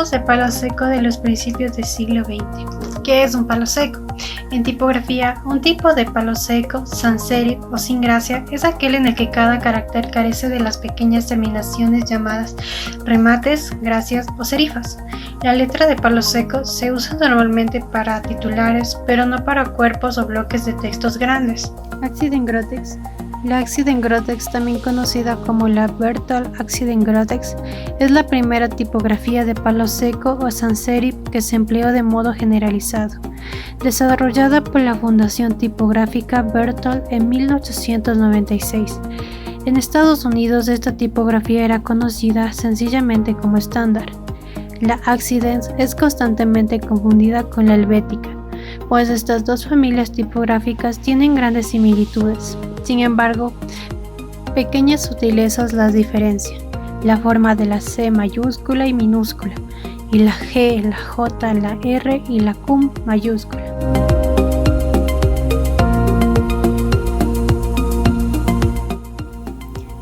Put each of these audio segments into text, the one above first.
Tipos de palo seco de los principios del siglo XX. ¿Qué es un palo seco? En tipografía, un tipo de palo seco, sans serif o sin gracia es aquel en el que cada carácter carece de las pequeñas terminaciones llamadas remates, gracias o serifas. La letra de palo seco se usa normalmente para titulares, pero no para cuerpos o bloques de textos grandes. Accident-Grotex. La Accident-Grotex, también conocida como la Berthold Accident-Grotex, es la primera tipografía de palo seco o sans serif que se empleó de modo generalizado, desarrollada por la Fundación Tipográfica Berthold en 1896. En Estados Unidos esta tipografía era conocida sencillamente como estándar. La Accident es constantemente confundida con la helvética, pues estas dos familias tipográficas tienen grandes similitudes. Sin embargo, pequeñas sutilezas las diferencian: la forma de la C mayúscula y minúscula, y la G, la J, la R y la Q mayúscula.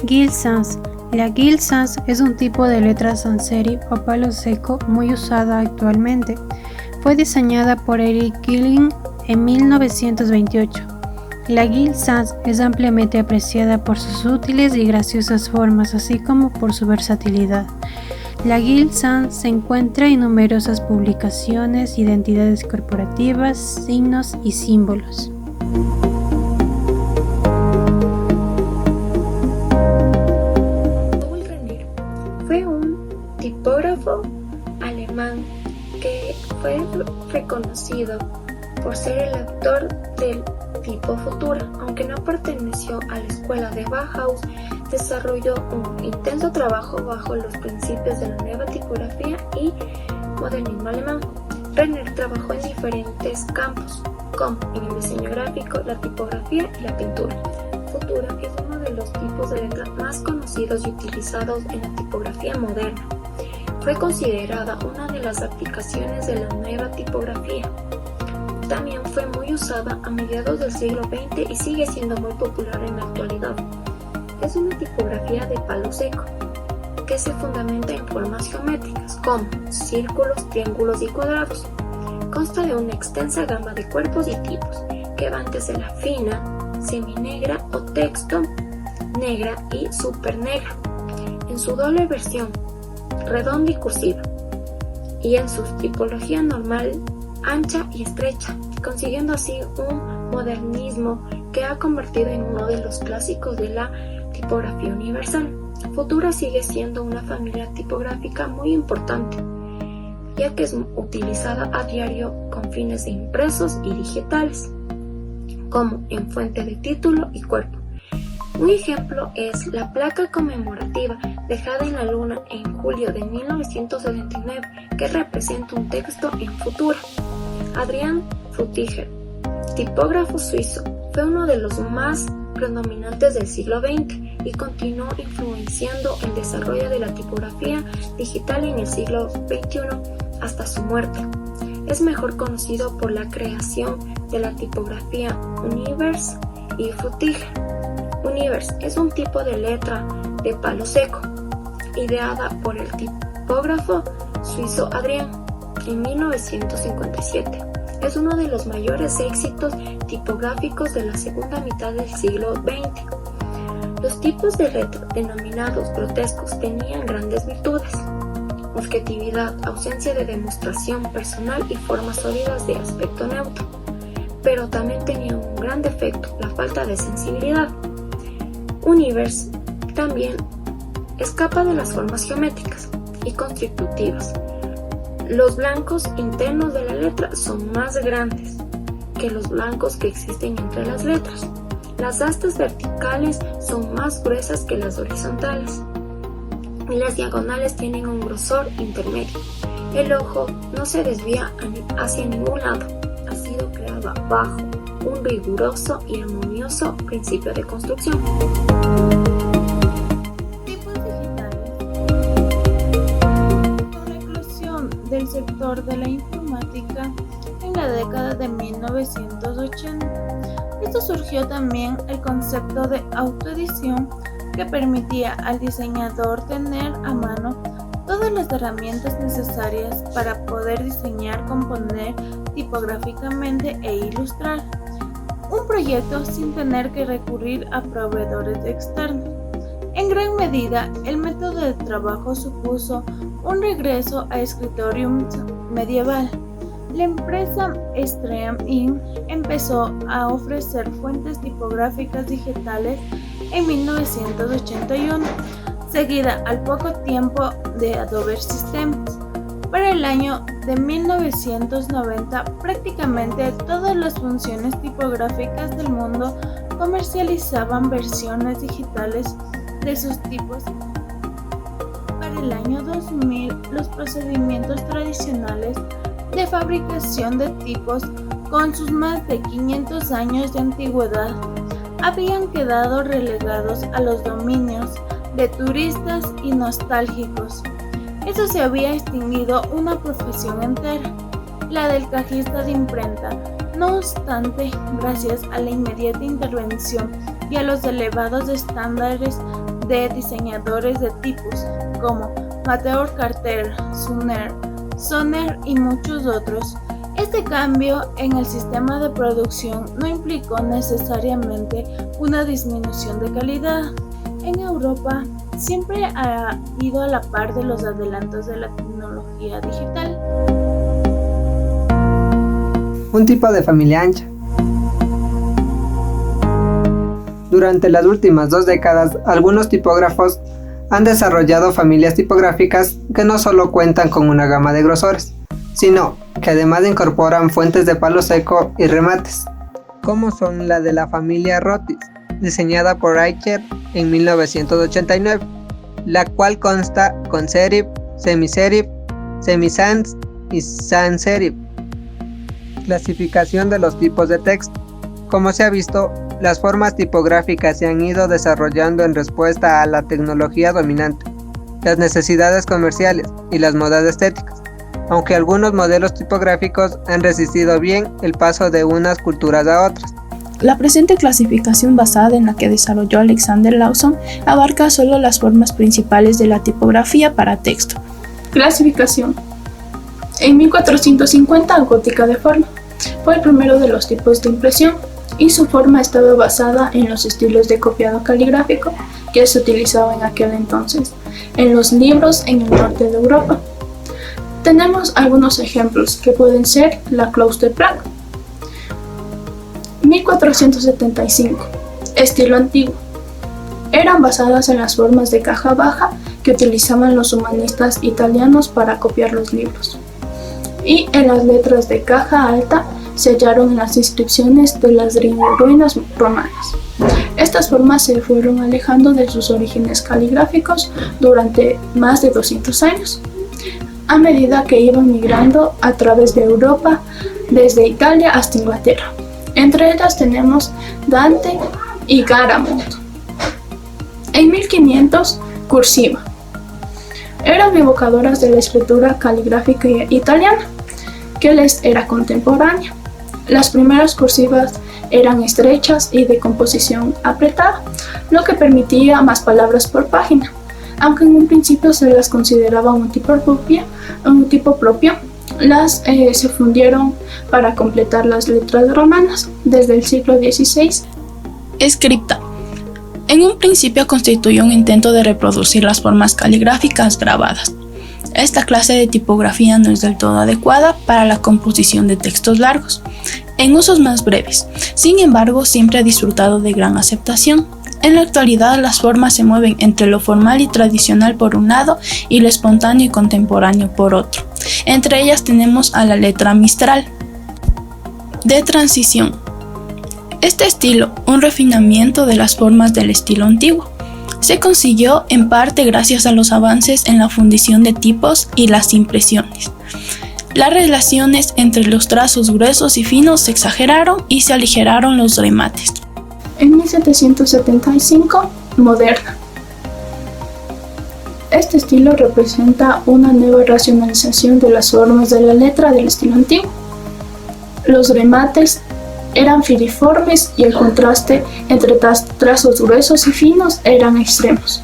Gilt Sans. La Gilt Sans es un tipo de letra sans serif o palo seco muy usada actualmente. Fue diseñada por Eric Gilling en 1928. La Gilt Sans es ampliamente apreciada por sus útiles y graciosas formas, así como por su versatilidad. La Gilt Sans se encuentra en numerosas publicaciones, identidades corporativas, signos y símbolos. Paul Renner fue un tipógrafo alemán que fue reconocido por ser el autor del tipo Futura. Aunque no perteneció a la escuela de Bauhaus, desarrolló un intenso trabajo bajo los principios de la nueva tipografía y modernismo alemán. Renner trabajó en diferentes campos, como en el diseño gráfico, la tipografía y la pintura. Futura es uno de los tipos de letra más conocidos y utilizados en la tipografía moderna. Fue considerada una de las aplicaciones de la nueva tipografía. También fue muy usada a mediados del siglo XX y sigue siendo muy popular en la actualidad. Es una tipografía de palo seco, que se fundamenta en formas geométricas como círculos, triángulos y cuadrados. Consta de una extensa gama de cuerpos y tipos, que van desde la fina, seminegra o texto, negra y supernegra, en su doble versión, redonda y cursiva, y en su tipología normal, ancha y estrecha, consiguiendo así un modernismo que ha convertido en uno de los clásicos de la tipografía universal. Futura sigue siendo una familia tipográfica muy importante, ya que es utilizada a diario con fines de impresos y digitales, como en fuente de título y cuerpo. Un ejemplo es la placa conmemorativa dejada en la Luna en julio de 1979, que representa un texto en Futura. Adrian Frutiger, tipógrafo suizo, fue uno de los más predominantes del siglo XX y continuó influenciando el desarrollo de la tipografía digital en el siglo XXI hasta su muerte. Es mejor conocido por la creación de la tipografía Univers y Frutiger. Univers es un tipo de letra de palo seco, ideada por el tipógrafo suizo Adrian en 1957. Es uno de los mayores éxitos tipográficos de la segunda mitad del siglo XX. Los tipos de letra denominados grotescos tenían grandes virtudes: objetividad, ausencia de demostración personal y formas sólidas de aspecto neutro, pero también tenían un gran defecto: la falta de sensibilidad. Univers también escapa de las formas geométricas y constitutivas. Los blancos internos de la letra son más grandes que los blancos que existen entre las letras. Las astas verticales son más gruesas que las horizontales y las diagonales tienen un grosor intermedio. El ojo no se desvía hacia ningún lado. Ha sido creado bajo un riguroso y armonioso principio de construcción. Tipos digitales. Con la inclusión del sector de la informática en la década de 1980, esto surgió también el concepto de autoedición, que permitía al diseñador tener a mano todas las herramientas necesarias para poder diseñar, componer tipográficamente e ilustrar un proyecto sin tener que recurrir a proveedores externos. En gran medida, el método de trabajo supuso un regreso a escritorium medieval. La empresa Stream Inc. empezó a ofrecer fuentes tipográficas digitales en 1981, seguida al poco tiempo de Adobe Systems. Para el año de 1990, prácticamente todas las funciones tipográficas del mundo comercializaban versiones digitales de sus tipos. Para el año 2000, los procedimientos tradicionales de fabricación de tipos, con sus más de 500 años de antigüedad, habían quedado relegados a los dominios de turistas y nostálgicos. Eso se había extinguido una profesión entera, la del cajista de imprenta. No obstante, gracias a la inmediata intervención y a los elevados estándares de diseñadores de tipos como Mateo Carter, Sonner y muchos otros, este cambio en el sistema de producción no implicó necesariamente una disminución de calidad. En Europa siempre ha ido a la par de los adelantos de la tecnología digital. Un tipo de familia ancha. Durante las últimas 2 décadas, algunos tipógrafos han desarrollado familias tipográficas que no solo cuentan con una gama de grosores, sino que además incorporan fuentes de palo seco y remates, como son la de la familia Rotis, diseñada por Eicher en 1989, la cual consta con serif, semiserif, semisans y sans serif. Clasificación de los tipos de texto. Como se ha visto, las formas tipográficas se han ido desarrollando en respuesta a la tecnología dominante, las necesidades comerciales y las modas estéticas, aunque algunos modelos tipográficos han resistido bien el paso de unas culturas a otras. La presente clasificación basada en la que desarrolló Alexander Lawson abarca solo las formas principales de la tipografía para texto. Clasificación. En 1450, gótica de forma fue el primero de los tipos de impresión, y su forma estaba basada en los estilos de copiado caligráfico que se utilizaba en aquel entonces en los libros en el norte de Europa. Tenemos algunos ejemplos que pueden ser la Close de Prague. 1475, estilo antiguo. Eran basadas en las formas de caja baja que utilizaban los humanistas italianos para copiar los libros. Y en las letras de caja alta se hallaron en las inscripciones de las ruinas romanas. Estas formas se fueron alejando de sus orígenes caligráficos durante más de 200 años, a medida que iban migrando a través de Europa, desde Italia hasta Inglaterra. Entre ellas tenemos Dante y Garamond. En 1500, cursiva. Eran evocadoras de la escritura caligráfica italiana, que les era contemporánea. Las primeras cursivas eran estrechas y de composición apretada, lo que permitía más palabras por página, aunque en un principio se las consideraba un tipo propio. Las se fundieron para completar las letras romanas desde el siglo XVI. Scripta. En un principio constituyó un intento de reproducir las formas caligráficas grabadas. Esta clase de tipografía no es del todo adecuada para la composición de textos largos, en usos más breves. Sin embargo, siempre ha disfrutado de gran aceptación. En la actualidad, las formas se mueven entre lo formal y tradicional por un lado y lo espontáneo y contemporáneo por otro. Entre ellas tenemos a la letra Mistral. De transición. Este estilo, un refinamiento de las formas del estilo antiguo, se consiguió en parte gracias a los avances en la fundición de tipos y las impresiones. Las relaciones entre los trazos gruesos y finos se exageraron y se aligeraron los remates. En 1775, moderna. Este estilo representa una nueva racionalización de las formas de la letra del estilo antiguo. Los remates eran filiformes y el contraste entre trazos gruesos y finos eran extremos.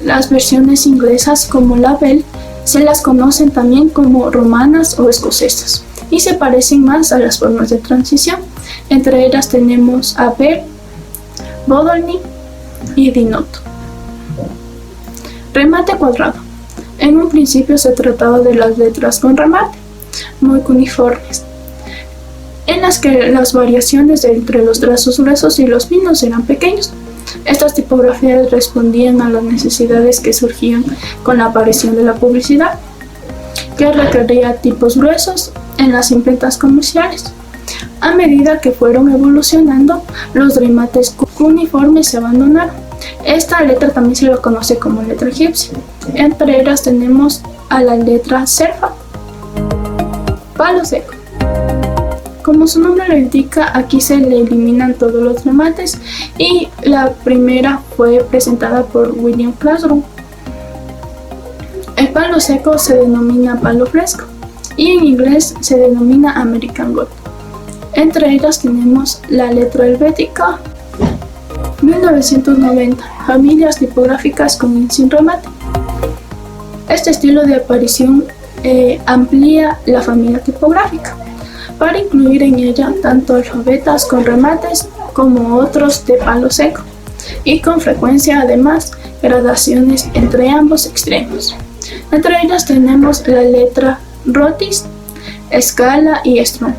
Las versiones inglesas como la Bell se las conocen también como romanas o escocesas y se parecen más a las formas de transición. Entre ellas tenemos a Bell, Bodolny y Dinoto. Remate cuadrado. En un principio se trataba de las letras con remate, muy cuneiformes, en las que las variaciones entre los trazos gruesos y los finos eran pequeños. Estas tipografías respondían a las necesidades que surgían con la aparición de la publicidad, que requería tipos gruesos en las imprentas comerciales. A medida que fueron evolucionando, los remates cuneiformes se abandonaron. Esta letra también se lo conoce como letra egipcia. Entre ellas tenemos a la letra serfa. Palo seco. Como su nombre lo indica, aquí se le eliminan todos los remates y la primera fue presentada por William Classroom. El palo seco se denomina palo fresco y en inglés se denomina American Gold. Entre ellas tenemos la letra helvética. 1990. Familias tipográficas con sin remate. Este estilo de aparición amplía la familia tipográfica para incluir en ella tanto alfabetas con remates como otros de palo seco y con frecuencia además gradaciones entre ambos extremos. Entre ellas tenemos la letra Rotis, Scala y Strong.